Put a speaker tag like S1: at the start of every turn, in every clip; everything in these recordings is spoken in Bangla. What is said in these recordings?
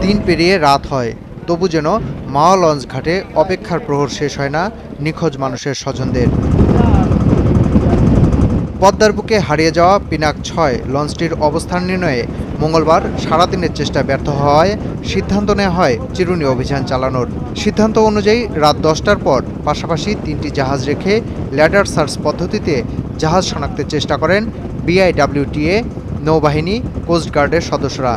S1: দিন পেরিয়ে রাত হয়, তবু যেন মাওয়া লঞ্চ ঘাটে অপেক্ষার প্রহর শেষ হয় না নিখোঁজ মানুষের স্বজনদের। পদ্মার বুকে হারিয়ে যাওয়া পিনাক ৬ লঞ্চটির অবস্থান নির্ণয়ে মঙ্গলবার সারাদিনের চেষ্টা ব্যর্থ হওয়ায় সিদ্ধান্ত নেওয়া হয় চিরুনি অভিযান চালানোর। সিদ্ধান্ত অনুযায়ী রাত ১০টার পর পাশাপাশি ৩টি জাহাজ রেখে ল্যাডার সার্চ পদ্ধতিতে জাহাজ শনাক্তের চেষ্টা করেন বিআইডব্লিউটিএ, নৌবাহিনী, কোস্টগার্ডের সদস্যরা।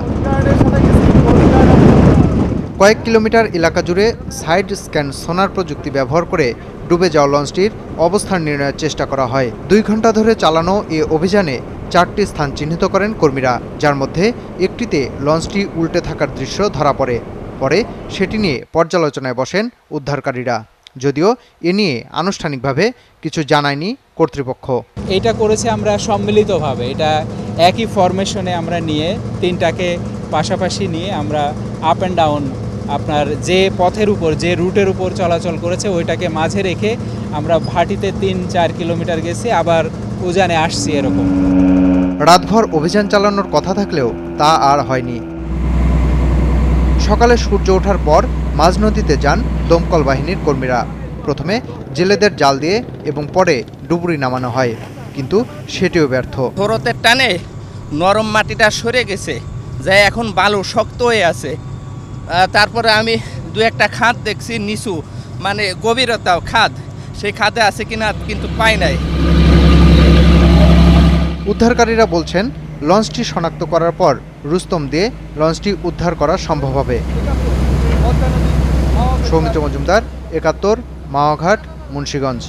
S1: কয়েক কিলোমিটার এলাকা জুড়ে সাইড স্ক্যান সোনার প্রযুক্তি ব্যবহার করে ডুবে যাওয়া লঞ্চটির অবস্থান নির্ণয়ের চেষ্টা করা হয়। ২ ঘন্টা ধরে চালানো এ অভিযানে ৪টি স্থান চিহ্নিত করেন কর্মীরা, যার মধ্যে একটিতে লঞ্চটি উল্টে থাকার দৃশ্য ধরা পড়ে। পরে সেটি নিয়ে পর্যালোচনায় বসেন উদ্ধারকারীরা, যদিও এ নিয়ে আনুষ্ঠানিকভাবে কিছু জানায়নি কর্তৃপক্ষ।
S2: এটা করেছে আমরা সম্মিলিতভাবে, এটা একই ফরমেশনে আমরা নিয়ে ৩টাকে পাশাপাশি নিয়ে আমরা আপ অ্যান্ড ডাউন আপনার যে পথের উপর যে রুটের উপর চলাচল করেছে ওইটাকে মাঝে রেখে আমরা ভাটিতে ৩-৪ কিলোমিটার গেছি, আবার উজানে আসছি। এরকম
S1: রাতভর অভিযান চালানোর কথা থাকলেও তা আর হয়নি। সকালে সূর্য ওঠার পর মাঝ নদীতে যান দমকল বাহিনীর কর্মীরা। প্রথমে জেলেদের জাল দিয়ে এবং পরে ডুবুরি নামানো হয়, কিন্তু সেটিও ব্যর্থ।
S3: স্রোতের টানে নরম মাটিটা সরে গেছে, যা এখন বালু শক্ত হয়ে আছে। তারপরে আমি ২-১টা খাদ দেখছি নিচু, মানে গভীরতাও খাদ, সেই খাদে আছে কিনা কিন্তু পাই নাই।
S1: উদ্ধারকারীরা বলছেন লঞ্চটি শনাক্ত করার পর রুস্তম দিয়ে লঞ্চটি উদ্ধার করা সম্ভব হবে। সৌমিত্র মজুমদার, ৭১, মাওয়া ঘাট, মুন্সিগঞ্জ।